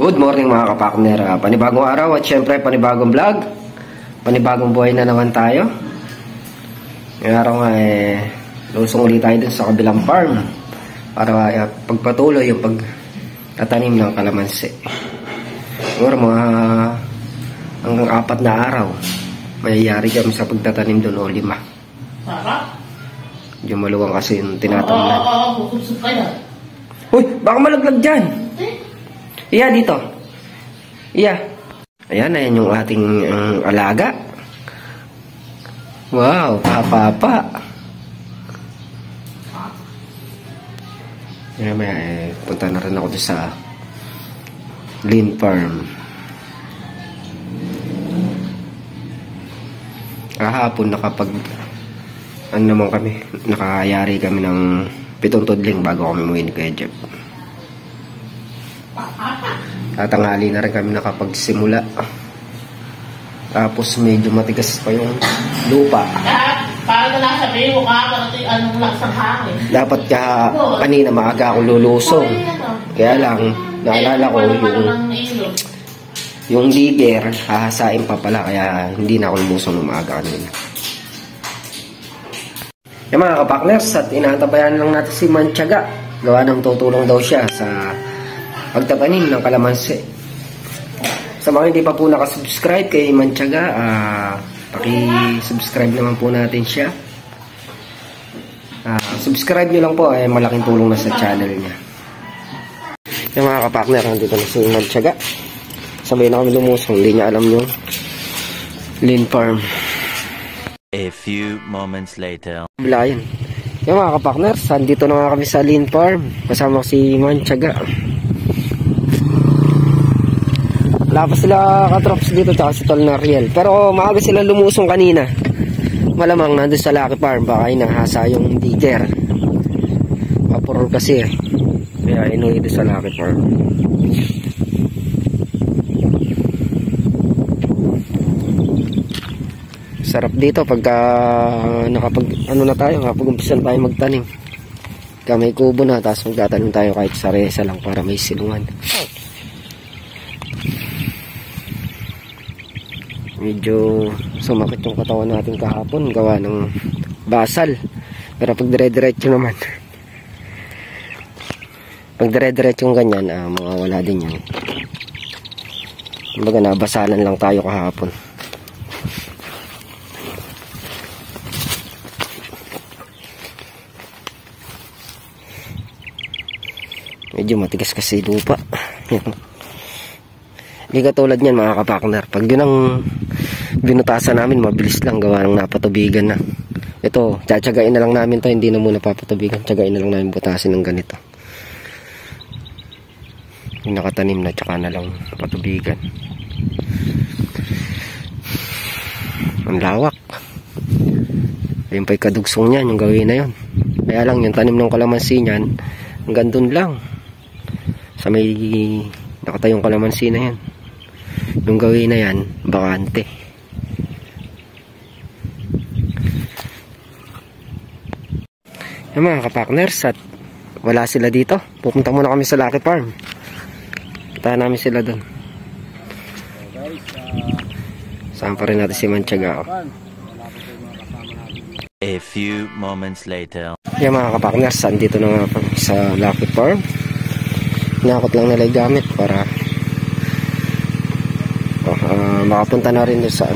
Good morning mga kapakner. Panibagong araw at syempre panibagong vlog. Panibagong buhay na naman tayo. Ngayong araw nga lusong ulit tayo dun sa kabilang farm para pagpatuloy yung pagtatanim ng kalamansi. Siguro mga hanggang 4 na araw mayayari kami sa pagtatanim dun o 5. Yung maluwang kasi yung tinatamnan. Uy, baka malaglag dyan. Iya, dito. Iya. Ayan yung ating alaga. Wow, papa. May punta na rin ako sa Lean Farm. Kahapon nakayari kami ng 7 tudling bago kami umuwi ni Kuya Jeff. Tatanghali na rin kami nakapagsimula. Tapos medyo matigas pa yung lupa. Para na sabihin mo anong laksang hangin. Dapat kanina maaga ako lulusong. Kaya lang, naalala ko yung digger, hahasain pa pala. Kaya hindi na ako lumusong ng maaga kanina. Yung mga kapakners, at inaantabayan lang natin si Mantiaga. Gawa ng tutulong daw siya sa pagtatanim ng kalamansi. Sa mga hindi pa po nakasubscribe kay Mantiaga, paki-subscribe naman po natin siya. Subscribe nyo lang po, malaking tulong na sa channel niya. Yung mga kapakner, nandito na si Mantiaga. Sabay na kami lumusong, hindi niya alam yung Lean Farm. A few moments later. Bilayan. Yung mga kapakner, nandito na nga kami sa Lean Farm. Kasama si Mantiaga. Wala pa sila katrops dito tsaka si Tol Nariel. Pero maaga sila lumusong kanina. Malamang nandun sa Lucky Farm. Baka inahasa yung digger. Vapor kasi kaya inuwi doon sa Lucky Farm. Sarap dito pagka nakapag-umpisan tayo magtanim. Kaya may kubo na, tapos magtatanim tayo kahit saresa lang para may silungan. Medyo sumakit yung katawan natin kahapon gawa ng basal. Pero pag dire-diretso naman, pag dire-diretso yung ganyan, mawawala din yan. Kumbaga nabasalan lang tayo kahapon. Medyo matigas kasi lupa. Hindi katulad niyan mga kapakner. Pag yun ang binutasan namin, mabilis lang gawa ng napatubigan na. Ito, tsatsagain na lang namin to, hindi na muna papatubigan. Tsagain na lang namin butasin ng ganito. Yung nakatanim na, tsaka na lang patubigan. Ang lawak. Ayun pa'y kadugsong niyan, yung gawin na yun. Kaya lang, yung tanim ng kalamansi niyan, hanggang dun lang. Sa may nakatayong kalamansi na yan. Yung gawin na yan, bakante. Yung mga kapakners, at wala sila dito. Pupunta muna kami sa Lucky Farm. Puntahan namin sila doon. Saan pa rin natin si Mantiaga. A few moments later. Yung mga kapakners, dito na nga sa Lucky Farm. Hinakot lang nila yung gamit para makapunta na rin doon sa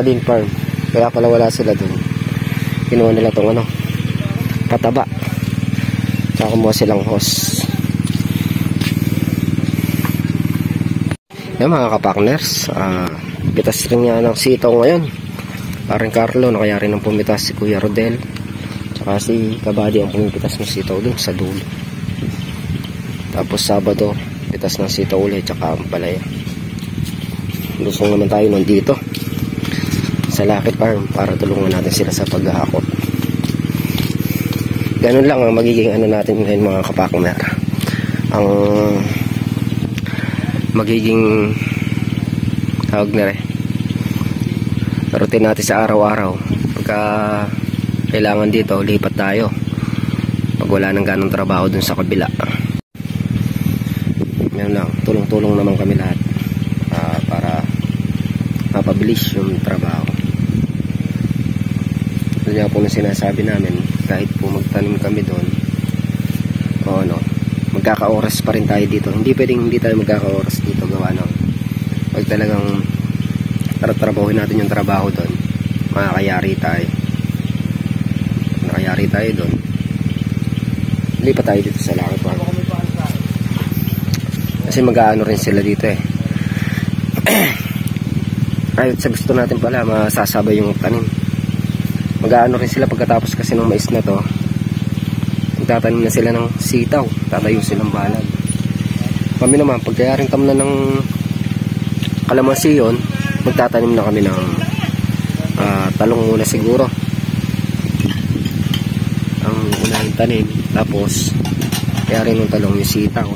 Lean Farm. Kaya pala wala sila doon. Kinuha nila itong pataba. Saka kumuha silang hose. Yan mga kapakners, pitas rin nga ng sitaw ngayon. Parang Carlo, kaya rin ang pumitas si Kuya Rodel. Saka si Kabady ang pumitas ng sitaw doon sa dulo. Tapos Sabado, pitas ng sitaw ulit, saka ang palaya. Lusong naman tayo nandito sa Lucky Farm para tulungan natin sila sa paghahakot. Ganun lang ang magiging natin ngayon mga kapakner. Ang magiging tawag na rin routine natin sa araw-araw. Pagka kailangan dito, lipat tayo. Pag wala nang ganong trabaho dun sa kabila. Yan lang, tulong-tulong naman kami lahat para mapabilis yung trabaho. Kaya po na sinasabi namin, kahit po magtanim kami doon o ano, magkaka-oras pa rin tayo dito. Hindi pwedeng hindi tayo magkaka-oras dito, gawa ng pag talagang trabahuin natin yung trabaho doon, makakayari tayo. Nakayari tayo doon, lipat tayo dito sa Lucky Farm. Kasi mag-aano rin sila dito eh. Kahit sa gusto natin pala, masasabay yung tanim. Mag-aano rin sila pagkatapos kasi ng mais na to. Magtatanim na sila ng sitaw, tatayo silang balag. Kami naman, pagkayaring kami na ng kalamansi yun, magtatanim na kami ng talong muna siguro. Ang unahing tanim, tapos kayarin ng talong yung sitaw.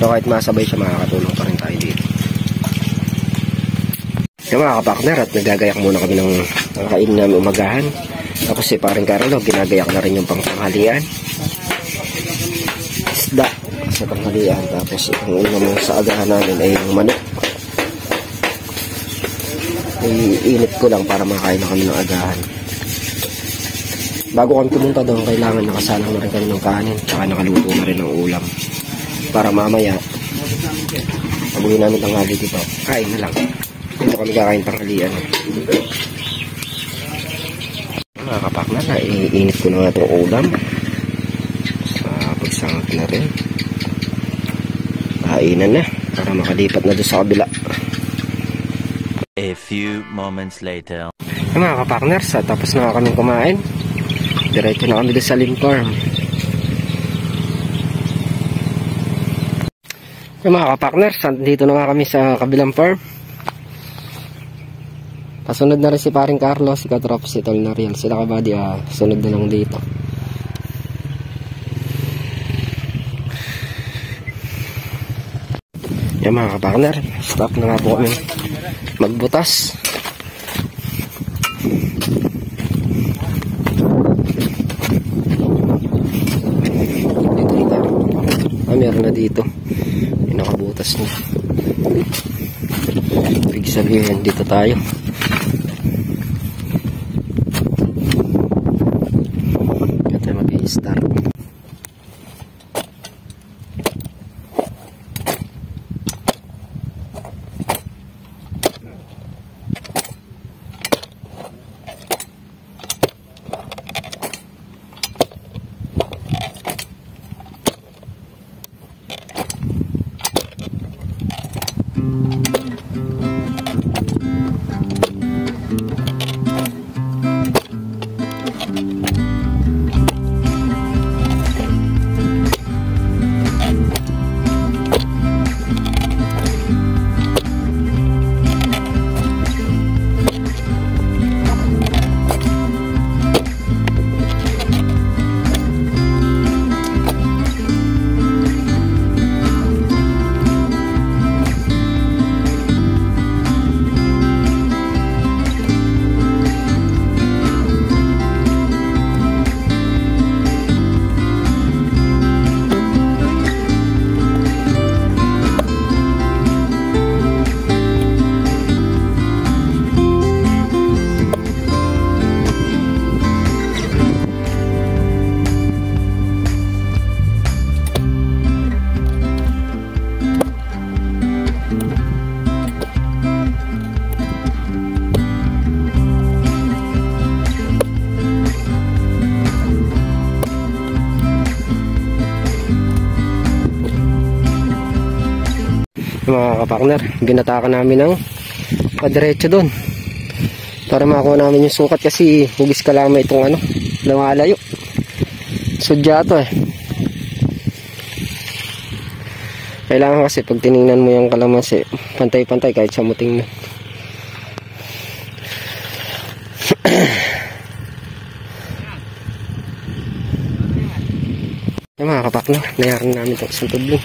Pero kahit masabay siya, makakatulong pa rin tayo dito. Yung mga kapakner, at nagagayak muna kami ng kakainin namin umagahan. Tapos si paring Carlo, ginagayak na rin yung pangtanghalian. Isda sa tanghalian. Tapos yung una mo sa agahan namin ay yung manok. Iinit ko lang para makain na kami ng agahan. Bago kami pumunta doon, kailangan nakasalang na rin kami ng kanin. Tsaka nakaluto na rin ng ulam. Para mamaya, sabuhin namin tanghali dito. Kain na lang. Dito kami kakain tanghalian. Mga kapakner, iinit ko na nga itong ulam. Pagsangat na rin. Kainan na. Para makalipat na doon sa kabila. A few moments later. Mga kapakner, tapos na kami kumain. Diretso na kami doon sa Lucky Farm. Yung mga kapakner, dito na nga kami sa kabilang farm. Pasunod na rin si paring Carlos, si Katrop, si Tol Nariel. Sila kabady, sunod na lang dito. Yung mga kapakner, stop na nga po kami magbutas. Meron na dito. Nakabutas na. Ibig sabihin, dito tayo. Ito mag-i-start. Mga kapakner, binatakan namin ng padiretso doon para makakuha namin yung sukat kasi hugis kalama itong lumalayo. Sudya to eh. Kailangan kasi pag tinignan mo yung kalamansi, pantay-pantay kahit sa mo tingnan. Yung mga kapakner, nayaran namin itong isang tubling.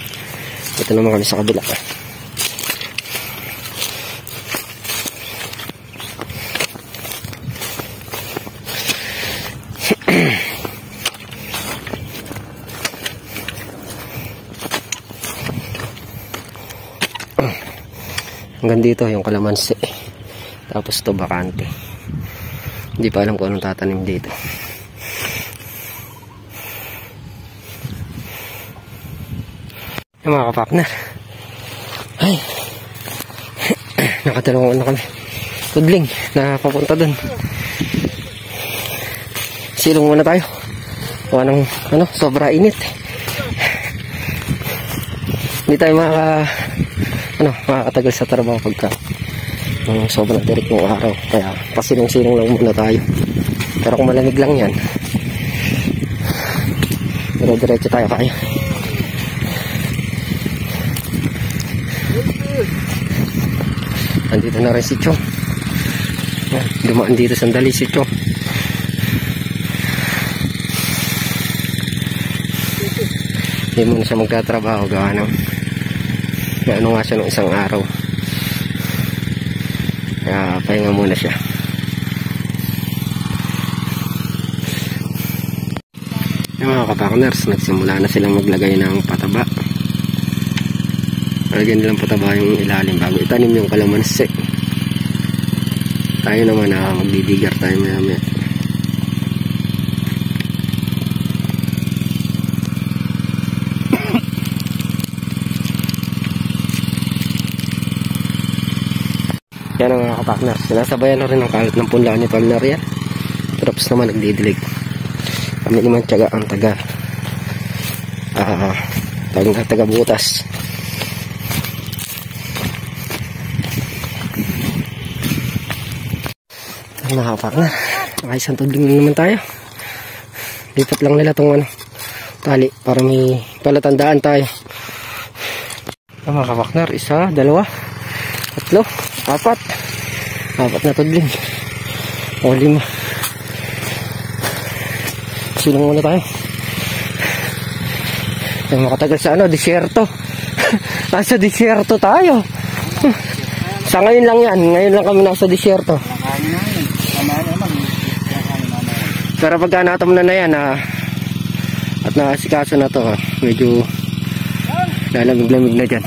Ito naman kami sa kabila. Hanggang dito yung kalamansi. Tapos to bakante. Hindi pa alam kung anong tatanim dito. Yung mga kapakner. Ay. Nakadalawang kami. Tudling na papunta dun. Silong muna tayo. Kung anong sobra init. Hindi tayo makakatagal sa trabaho pagka sobrang tirik ng araw. Kaya pasilong-silong lang muna tayo. Pero kung malamig lang yan, dire-diretso tayo kaya. Andito na rin si Chong. Dumaan dito sandali si Chong. Hindi muna siya magtatrabaho. Gawa ng ano nga siya ng isang araw. Kaya pahinga muna siya. Yung mga kapakners, nagsimula na silang maglagay ng pataba. Lagyan nilang pataba yung ilalim bago itanim yung kalamansi. Tayo naman magdidigar tayo maya. Yan ang mga kapakners. Sinasabayan na rin ang kalat ng punla ni Palmer yan. Drops naman nagdidilig. Kami naman tiyaga ang taga butas. Mga kapakner, isang tudling naman tayo. Lipat lang nila itong tali para may palatandaan tayo. Mga kapakner, 1, 2, 3, 4 na tudling o 5. Silong muna tayo. Ay, makatagal sa disyerto. Nasa disyerto tayo. Sa ngayon lang yan. Ngayon lang kami nasa disyerto. Pero pagka natam na yan at nakasikaso na to, medyo lalamig-lamig na dyan.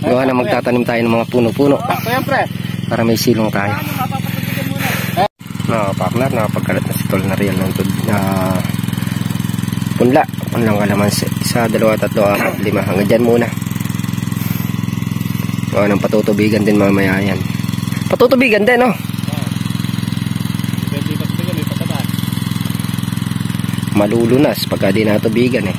Gawa na magtatanim tayo ng mga puno-puno para may silong tayo. Mga partner, nakapagkalat na si Tol na real ng punlang kalamansi. 1, 2, 3, 4, 5 hanggang dyan muna. Gawa ng patutubigan din mamaya yan. Patutubigan din, no? Malulunas pagka di natubigan eh.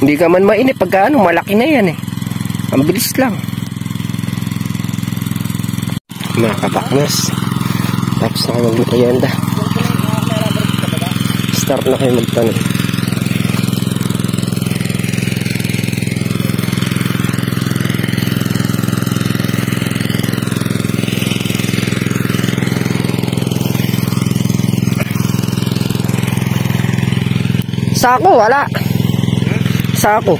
Hindi ka man mainip pagka malaki na yan eh. Ang bilis lang. Mga kapakners, tapos na kayo mag-merienda. Start na kayo magtanong. Sako, wala. Sako.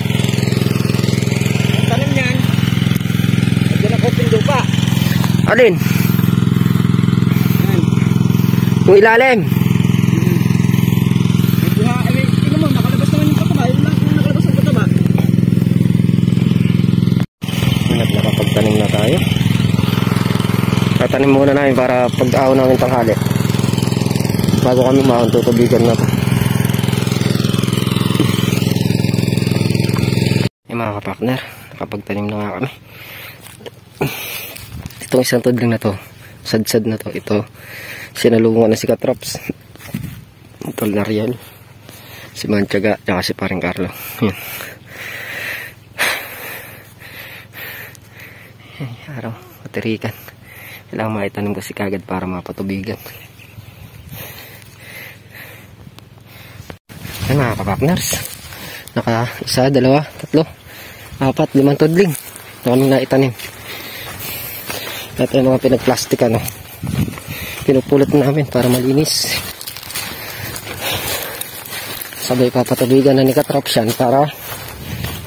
Tanim yan. Diyan ako pindupa. Alin? Yung ilalim. Tingnan mo, nakalabas naman yung pataba. Yung nakalabas ang pataba. Nakapagtanim na tayo. Tatanim muna namin para pag-aw namin tanghali. Bago kami tutubigan na to. Mga kapakner, nakapagtanim na nga kami. Itong isang tudling na to, sad-sad na to, ito sinalungan na si Katrops, Tol na real, si Mantiaga, tsaka si Paring Carlo. Yan. Ay, araw, matirikan. Kailangan maitanim kasi kagad para mapatubigan. Ay mga kapakners, naka 1, 2, 3, 4, 5 tudling na kami naitanim. At yung mga pinagplastic pinupulot namin para malinis. Sabay papatubigan na ni Katrops yan para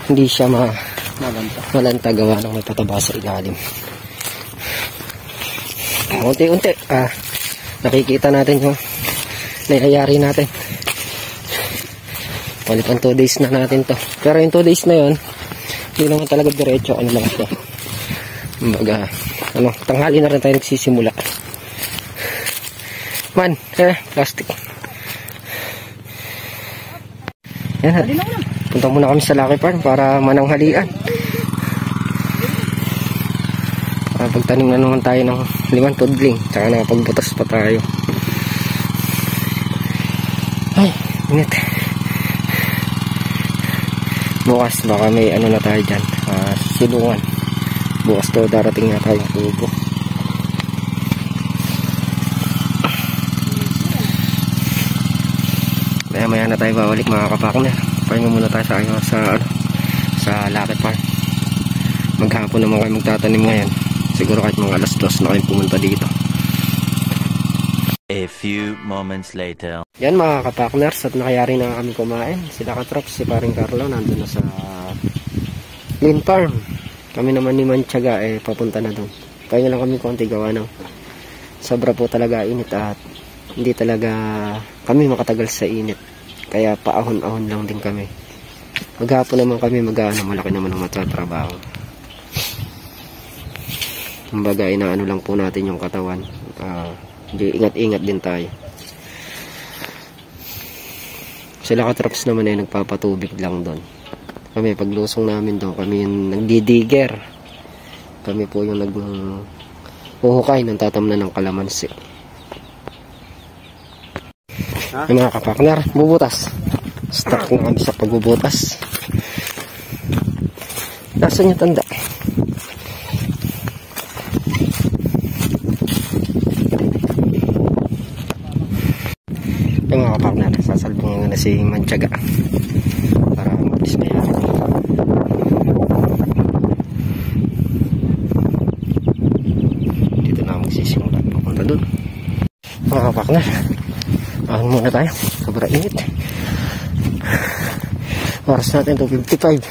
hindi siya malanta gawa ng may pataba sa ilalim. Unti-unti nakikita natin yung nangyayari natin. Palipan 2 days na natin to. Pero yung 2 days na yun, hindi naman talaga diretso. Ano lang ito. Kumbaga, tanghali na rin tayo nagsisimula. Man, plastic. Yan, punta muna kami sa Lucky Farm para mananghalian. Pagtanim na naman tayo ng 5 tudling. Tsaka nakapagbutas pa tayo. Ay, init. Bukas baka may na tayo dyan. Silungan. Bukas to darating na tayong tubo. Maya na tayo babalik mga kapakner. Pahinga muna tayo sa Lucky Farm. Maghapon naman kayo magtatanim ngayon. Siguro kahit mga alas 2 na kayo pumunta dito. A few moments later. Yan mga kapakners, at nakayari na kami kumain. Sila Katrops, si paring Carlo nandun na sa Lynn Farm. Kami naman ni Manchaga papunta na doon. Pahinga lang kami konti gawa ng sobra po talaga init at hindi talaga kami makatagal sa init. Kaya paahon-ahon lang din kami. Maghapon naman kami malaki naman ang matatrabaho. Kumbaga inaano lang po natin yung katawan. Ingat-ingat din tayo. Sila Katrops naman nagpapatubig lang doon. Kami paglusong namin doon, kami yung nagdidiger. Kami po yung naghuhukay ng tatamnan ng kalamansi. Yung mga kapakner, bubutas. Start na kami sa pagbubutas. Nasaan yung tanda? Yung mga kapakner, sasalbong na si Manchaga para mabilis mayari. Dito na magsisimula papunta dun. Mga kapakner, ahon muna tayo, sobra init. Oras natin 2:55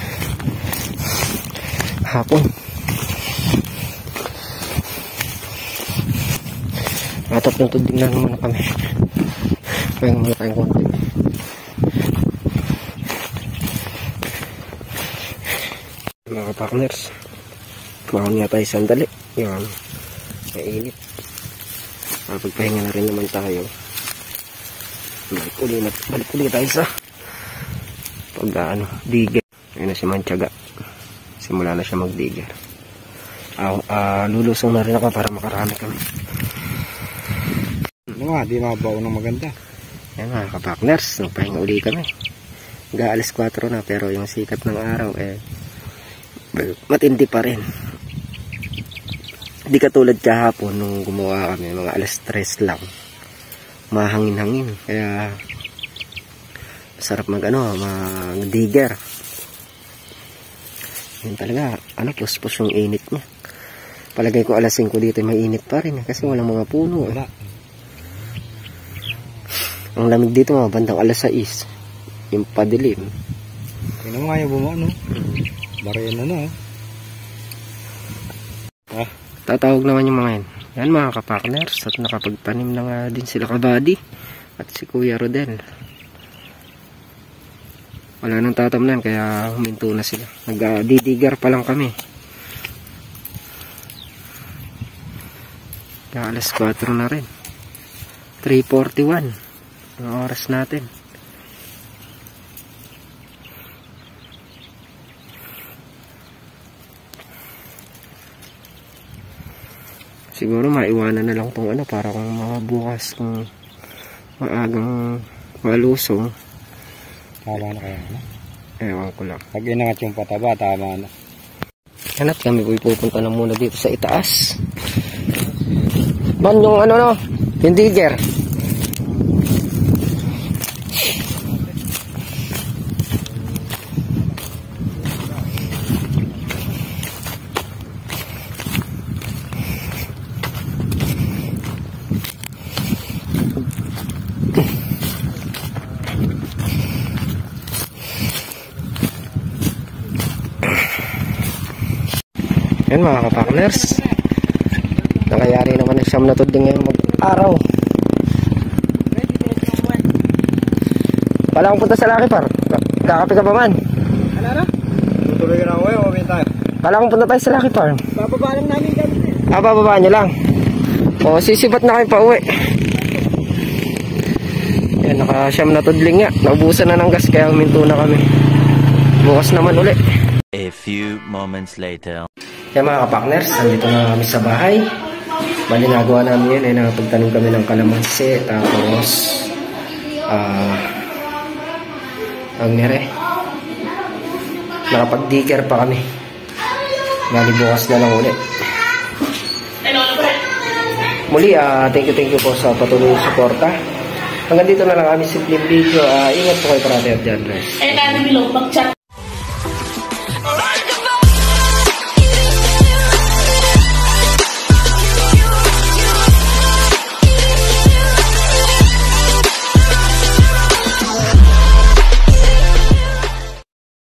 hapon. Atap ng tuding na naman kami. Pahinga muna tayong konti. Mga kapakners, mahon nga tayo sandali. Yan, mainit. Pagpahinga na rin naman tayo. Balik uli tayo sa digger. Ayun na si Manchaga. Simula na siya mag-digger. Lulusong na rin ako para makarami kami. Di mabaw ng maganda. Yan mga kapakners, nagpahinga uli kami. Alas 4 na pero yung sikat ng araw matindi pa rin. Hindi katulad kahapon nung gumawa kami, mga alas 3 lang. Mahangin-hangin. Kaya sarap mag-digger. Yan talaga, puspos yung init niya. Palagay ko alas 5 dito may init pa rin kasi walang mga puno. Wala. Ang lamig dito bandang alas 6. Yung padilim. Yan ang ngayon bumano. Barayan na. Tatawag naman yung mga yan. Yan mga kapakners, at nakapagtanim na nga din sila kabady at si Kuya Rodel. Wala nang tatamnan kaya huminto na sila. Nagdidigar pa lang kami. Kaya alas 4 na rin. 3:41 ang oras natin. Siguro maiwanan na lang tong para kung bukas kung maagang malusong. Tama na kaya Ewan ko lang. Pag inangat yung pataba, tama na. Yan, at kami pupunta na muna dito sa itaas. Man yung yung digger. Yan mga kapakners, nakayari naman ng siyam na tudling ngayong mag-araw. Wala akong punta sa Lucky Farm. Kakape ka ba man? Ano na? Tutuloy ka na ako o may tayo? Kala kong punta tayo sa Lucky Farm. Bababa lang namin kami. Bababa nyo lang. O, sisibat na kayo pa uwi. Yan, nakasyam na tudling nga. Naubusan na ng gas kaya huminto na kami. Bukas naman uli. A few moments later. Yan mga kapakners, nandito na kami sa bahay. Bali nagawa namin yun, nakapagtanim kami ng kalamansi, tapos ang nire, nakapag-digger pa kami. Bali bukas na lang ulit. Muli, thank you po sa patuloy na suporta. Hanggang dito na lang kami simpleng video. Ingat po kayo parati at God bless. Eh, nani Bilog, mag-chat.